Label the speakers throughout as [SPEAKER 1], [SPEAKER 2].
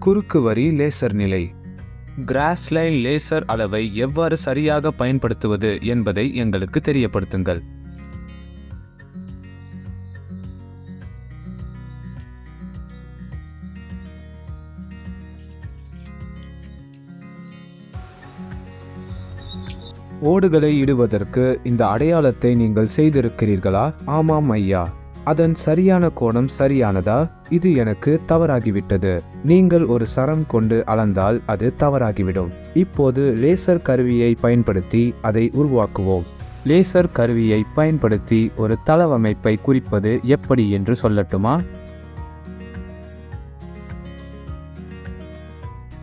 [SPEAKER 1] குறுக்கு வரி லேசர் நிலை. கிராஸ்லைன் லேசர் அளவை எவ்வாறு சரியாக பயன்படுத்துவது என்பதை எங்களுக்கு தெரியப்படுத்துங்கள். ஓடுகளை இடுவதற்கு இந்த அடையாளத்தை நீங்கள் செய்திருக்கிறீர்களா? ஆமாம் ஐயா. அதன் சரியான கோணம் சரியானதா? இது எனக்கு தவறாகிவிட்டது. நீங்கள் ஒரு சரம் கொண்டு அளந்தால் அது தவறாகிவிடும். இப்போது லேசர் கருவியை பயன்படுத்தி அதை உருவாக்குவோம். லேசர் கருவியை பயன்படுத்தி ஒரு தளவமைப்பை குறிப்பது எப்படி என்று சொல்லட்டுமா?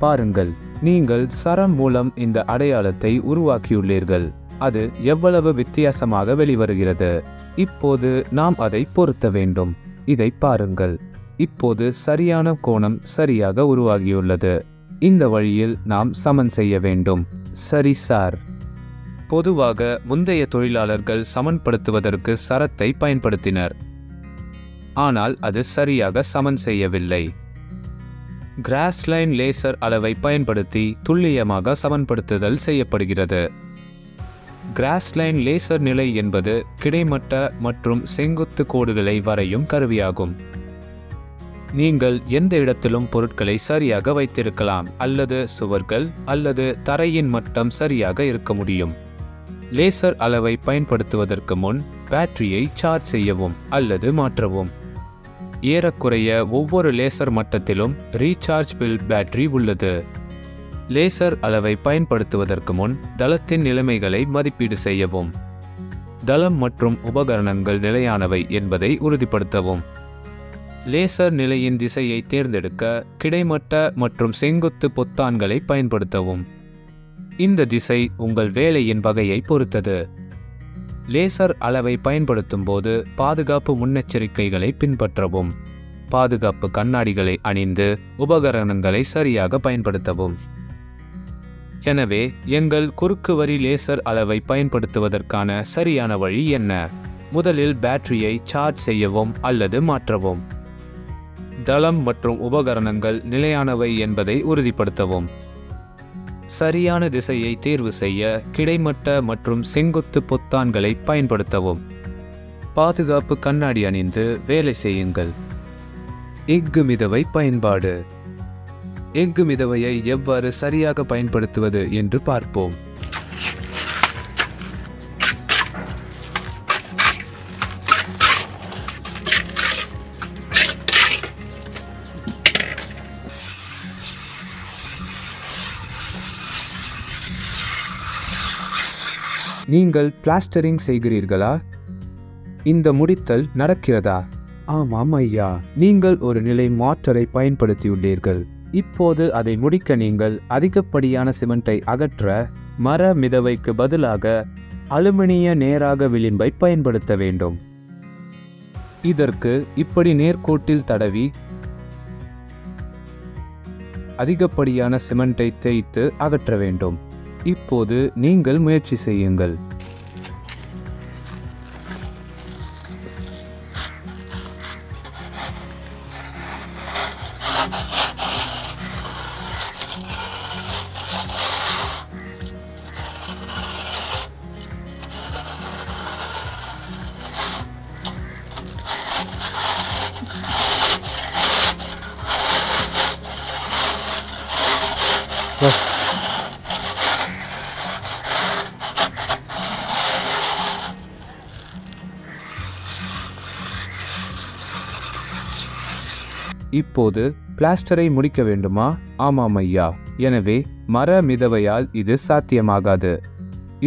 [SPEAKER 1] பாருங்கள், நீங்கள் சரம் மூலம் இந்த அடையாளத்தை உருவாக்கியுள்ளீர்கள். அது எவ்வளவு வித்தியாசமாக வெளிவருகிறது. இப்போது நாம் அதை பொருத்த வேண்டும். இதை பாருங்கள். இப்போது சரியான கோணம் சரியாக உருவாகியுள்ளது. இந்த வழியில் நாம் சமன் செய்ய வேண்டும். சரி சார். பொதுவாக முந்தைய தொழிலாளர்கள் சமன்படுத்துவதற்கு சரத்தை பயன்படுத்தினர். ஆனால் அது சரியாக சமன் செய்யவில்லை. கிராஸ்லைன் லேசர் அளவை பயன்படுத்தி துல்லியமாக சமன்படுத்துதல் செய்யப்படுகிறது. கிராஸ்லைன் லேசர் நிலை என்பது கிடைமட்ட மற்றும் செங்குத்து கோடுகளை வரையும் கருவியாகும். நீங்கள் எந்த இடத்திலும் பொருட்களை சரியாக வைத்திருக்கலாம், அல்லது சுவர்கள் அல்லது தரையின் மட்டம் சரியாக இருக்க முடியும். லேசர் அளவை பயன்படுத்துவதற்கு முன் பேட்டரியை சார்ஜ் செய்யவும் அல்லது மாற்றவும். ஏறக்குறைய ஒவ்வொரு லேசர் மட்டத்திலும் ரீசார்ஜபிள் பேட்டரி உள்ளது. லேசர் அளவை பயன்படுத்துவதற்கு முன் தளத்தின் நிலைமைகளை மதிப்பீடு செய்யவும். தளம் மற்றும் உபகரணங்கள் நிலையானவை என்பதை உறுதிப்படுத்தவும். லேசர் நிலையின் திசையை தேர்ந்தெடுக்க கிடைமட்ட மற்றும் செங்குத்து பொத்தான்களை பயன்படுத்தவும். இந்த திசை உங்கள் வேலையின் வகையை பொறுத்தது. லேசர் அளவை பயன்படுத்தும் போது பாதுகாப்பு முன்னெச்சரிக்கைகளை பின்பற்றவும். பாதுகாப்பு கண்ணாடிகளை அணிந்து உபகரணங்களை சரியாக பயன்படுத்தவும். எனவே எங்கள் குறுக்கு வரி லேசர் அளவை பயன்படுத்துவதற்கான சரியான வழி என்ன? முதலில் பேட்டரியை சார்ஜ் செய்யவும் அல்லது மாற்றவும். தளம் மற்றும் உபகரணங்கள் நிலையானவை என்பதை உறுதிப்படுத்தவும். சரியான திசையை தேர்வு செய்ய கிடைமட்ட மற்றும் செங்குத்து பொத்தான்களை பயன்படுத்தவும். பாதுகாப்பு கண்ணாடி அணிந்து வேலை செய்யுங்கள். எஃகு மிதவை பயன்பாடு. எஃகு மிதவையை எவ்வாறு சரியாக பயன்படுத்துவது என்று பார்ப்போம். நீங்கள் பிளாஸ்டரிங் செய்கிறீர்களா? இந்த முடித்தல் நடக்கிறதா? ஆமாம் ஐயா. நீங்கள் ஒரு நிலை மாற்றரை பயன்படுத்தியுள்ளீர்கள். இப்போது அதை முடிக்க நீங்கள் அதிகப்படியான சிமெண்டை அகற்ற மர மிதவைக்கு பதிலாக அலுமினிய நேராக விளிம்பை பயன்படுத்த வேண்டும். இதற்கு இப்படி நேர்கோட்டில் தடவி அதிகப்படியான சிமெண்டை தேய்த்து அகற்ற வேண்டும். இப்போது நீங்கள் முயற்சி செய்யுங்கள். இப்போது பிளாஸ்டரை முடிக்க வேண்டுமா? ஆமாம் ஐயா. எனவே மர மிதவையால் இது சாத்தியமாகாது.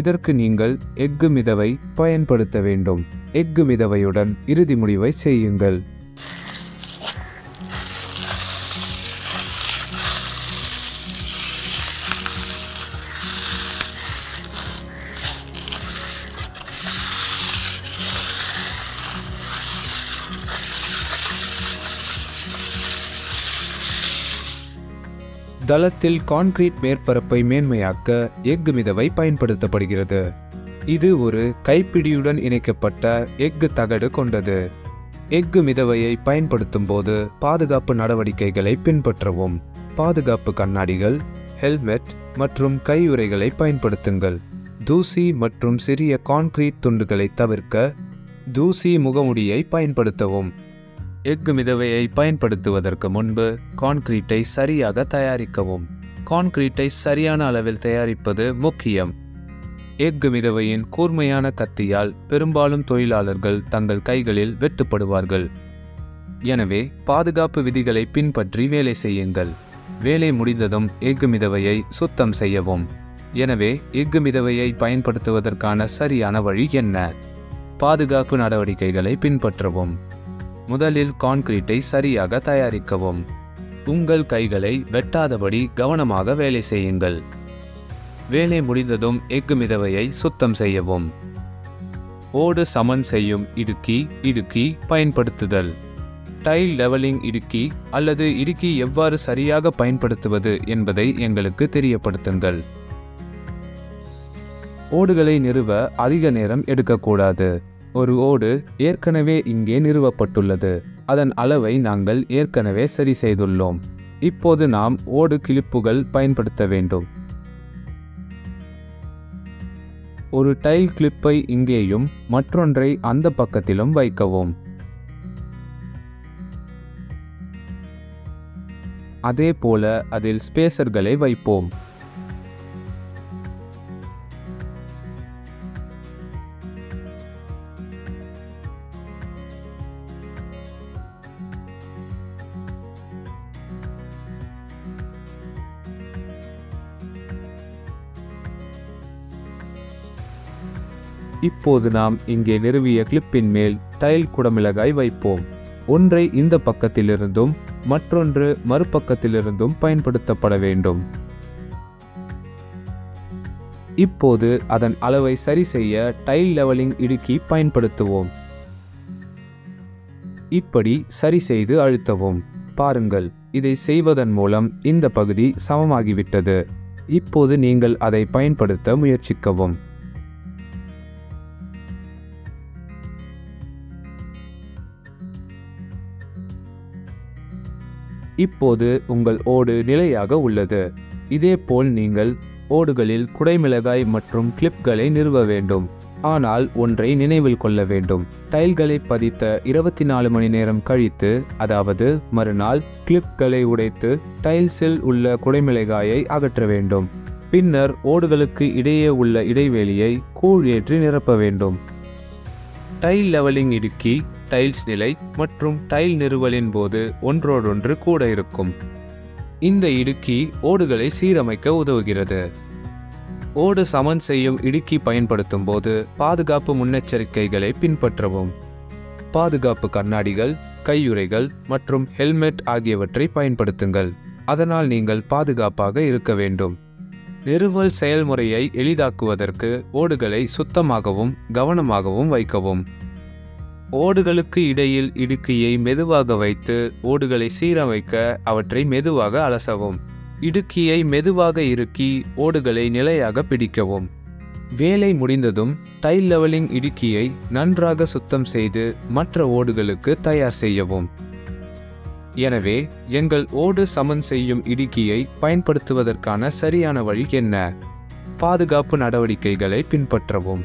[SPEAKER 1] இதற்கு நீங்கள் எஃகு மிதவை பயன்படுத்த வேண்டும். எஃகு மிதவையுடன் இறுதி முடிவை செய்யுங்கள். தளத்தில் கான்கிரீட் மேற்பரப்பை மேன்மையாக்க எஃகு மிதவை பயன்படுத்தப்படுகிறது. இது ஒரு கைப்பிடியுடன் இணைக்கப்பட்ட எஃகு தகடு கொண்டது. எஃகு மிதவையை பயன்படுத்தும் போது பாதுகாப்பு நடவடிக்கைகளை பின்பற்றவும். பாதுகாப்பு கண்ணாடிகள், ஹெல்மெட் மற்றும் கையுறைகளை பயன்படுத்துங்கள். தூசி மற்றும் சிறிய கான்கிரீட் துண்டுகளை தவிர்க்க தூசி முகமூடியை பயன்படுத்தவும். எஃகு மிதவையை பயன்படுத்துவதற்கு முன்பு கான்கிரீட்டை சரியாக தயாரிக்கவும். கான்கிரீட்டை சரியான அளவில் தயாரிப்பது முக்கியம். எஃகு மிதவையின் கூர்மையான கத்தியால் பெரும்பாலும் தொழிலாளர்கள் தங்கள் கைகளில் வெட்டுப்படுவார்கள். எனவே பாதுகாப்பு விதிகளை பின்பற்றி வேலை செய்யுங்கள். வேலை முடிந்ததும் எஃகு மிதவையை சுத்தம் செய்யவும். எனவே எஃகு மிதவையை பயன்படுத்துவதற்கான சரியான வழி என்ன? பாதுகாப்பு நடவடிக்கைகளை பின்பற்றவும். முதலில் கான்கிரீட்டை சரியாக தயாரிக்கவும். உங்கள் கைகளை வெட்டாதபடி கவனமாக வேலை செய்யுங்கள். வேலை முடிந்ததும் எஃகு மிதவையை சுத்தம் செய்யவும். ஓடு சமன் செய்யும் இடுக்கி பயன்படுத்துதல். டைல் லெவலிங் இடுக்கி அல்லது இடுக்கி எவ்வாறு சரியாக பயன்படுத்துவது என்பதை எங்களுக்கு தெரியப்படுத்துங்கள். ஓடுகளை நிறுவ அதிக நேரம் எடுக்கக்கூடாது. ஒரு ஓடு ஏற்கனவே இங்கே நிறுவப்பட்டுள்ளது. அதன் அளவை நாங்கள் ஏற்கனவே சரி செய்துள்ளோம். இப்போது நாம் ஓடு கிளிப்புகள் பயன்படுத்த வேண்டும். ஒரு டைல் கிளிப்பை இங்கேயும் மற்றொன்றை அந்த பக்கத்திலும் வைக்கவும். அதே போல அதில் ஸ்பேசர்களை வைப்போம். இப்போது நாம் இங்கே நிறுவிய கிளிப்பின் மேல் டைல் குடமிளகாய் வைப்போம். ஒன்றை இந்த பக்கத்திலிருந்தும் மற்றொன்று மறுபக்கத்திலிருந்தும் பயன்படுத்தப்பட வேண்டும். இப்போது அதன் அளவை சரி செய்ய டைல் லெவலிங் இடுக்கி பயன்படுத்துவோம். இப்படி சரி செய்து அழுத்தவும். பாருங்கள், இதை செய்வதன் மூலம் இந்த பகுதி சமமாகிவிட்டது. இப்போது நீங்கள் அதை பயன்படுத்த முயற்சிக்கவும். இப்போது உங்கள் ஓடு நிலையாக உள்ளது. இதேபோல் நீங்கள் ஓடுகளில் குடைமிளகாய் மற்றும் கிளிப்களை நிறுவ வேண்டும். ஆனால் ஒன்றை நினைவில் கொள்ள வேண்டும். டைல்களை பதித்த 24 மணி நேரம் கழித்து, அதாவது மறுநாள், கிளிப்களை உடைத்து டைல்ஸில் உள்ள குடைமிளகாயை அகற்ற வேண்டும். பின்னர் ஓடுகளுக்கு இடையே உள்ள இடைவெளியை கூழ் ஏற்றி நிரப்ப வேண்டும். டைல் லெவலிங் இடுக்கி டைல்ஸ் நிலை மற்றும் டைல் நிறுவலின் போது ஒன்றோடொன்று கூட இருக்கும். இந்த இடுக்கி ஓடுகளை சீரமைக்க உதவுகிறது. ஓடு சமன் செய்யும் இடுக்கி பயன்படுத்தும் போது பாதுகாப்பு முன்னெச்சரிக்கைகளை பின்பற்றவும். பாதுகாப்பு கண்ணாடிகள், கையுறைகள் மற்றும் ஹெல்மெட் ஆகியவற்றை பயன்படுத்துங்கள். அதனால் நீங்கள் பாதுகாப்பாக இருக்க வேண்டும். நிறுவல் செயல்முறையை எளிதாக்குவதற்கு ஓடுகளை சுத்தமாகவும் கவனமாகவும் வைக்கவும். ஓடுகளுக்கு இடையில் இடுக்கியை மெதுவாக வைத்து ஓடுகளை சீரமைக்க அவற்றை மெதுவாக அலசவும். இடுக்கியை மெதுவாக இறுக்கி ஓடுகளை நிலையாக பிடிக்கவும். வேலை முடிந்ததும் டைல் லெவலிங் இடுக்கியை நன்றாக சுத்தம் செய்து மற்ற ஓடுகளுக்கு தயார் செய்யவும். எனவே எங்கள் ஓடு சமன் செய்யும் இடுக்கியை பயன்படுத்துவதற்கான சரியான வழி என்ன? பாதுகாப்பு நடவடிக்கைகளை பின்பற்றவும்.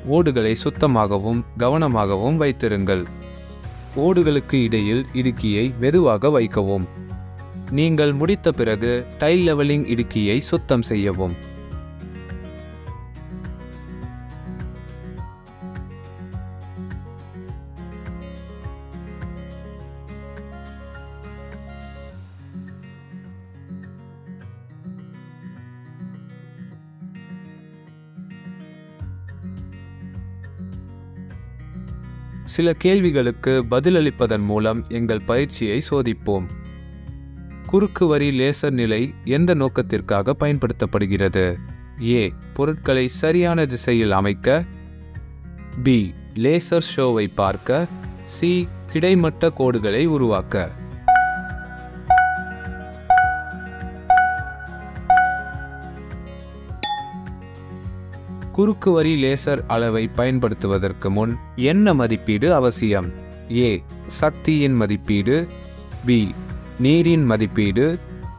[SPEAKER 1] ஓடுகளை சுத்தமாகவும் கவனமாகவும் வைத்திருங்கள். ஓடுகளுக்கு இடையில் இடுக்கியை மெதுவாக வைக்கவும். நீங்கள் முடித்த பிறகு டைல் லெவலிங் இடுக்கியை சுத்தம் செய்யவும். சில கேள்விகளுக்கு பதிலளிப்பதன் மூலம் எங்கள் பயிற்சியை சோதிப்போம். குறுக்கு வரி லேசர் நிலை எந்த நோக்கத்திற்காக பயன்படுத்தப்படுகிறது? ஏ. பொருட்களை சரியான திசையில் அமைக்க. பி. லேசர் ஷோவை பார்க்க. சி. கிடைமட்ட கோடுகளை உருவாக்க. குறுக்கு வரி லேசர் அளவை பயன்படுத்துவதற்கு முன் என்ன மதிப்பீடு அவசியம்? ஏ. சக்தியின் மதிப்பீடு. பி. நீரின் மதிப்பீடு.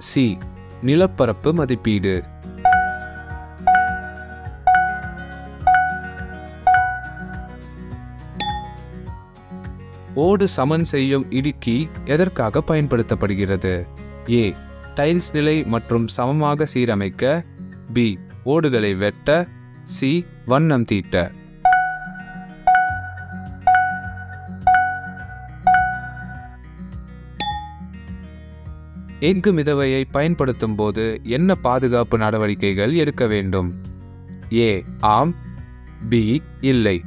[SPEAKER 1] சி. நிலப்பரப்பு மதிப்பீடு. ஓடு சமன் செய்யும் இடுக்கி எதற்காக பயன்படுத்தப்படுகிறது? ஏ. டைல்ஸ் நிலை மற்றும் சமமாக சீரமைக்க. பி. ஓடுகளை வெட்ட. சி. வண்ணம் தீட்ட. எஃகு மிதவையை பயன்படுத்தும் போது என்ன பாதுகாப்பு நடவடிக்கைகள் எடுக்க வேண்டும்? ஏ. ஆம். பி. இல்லை.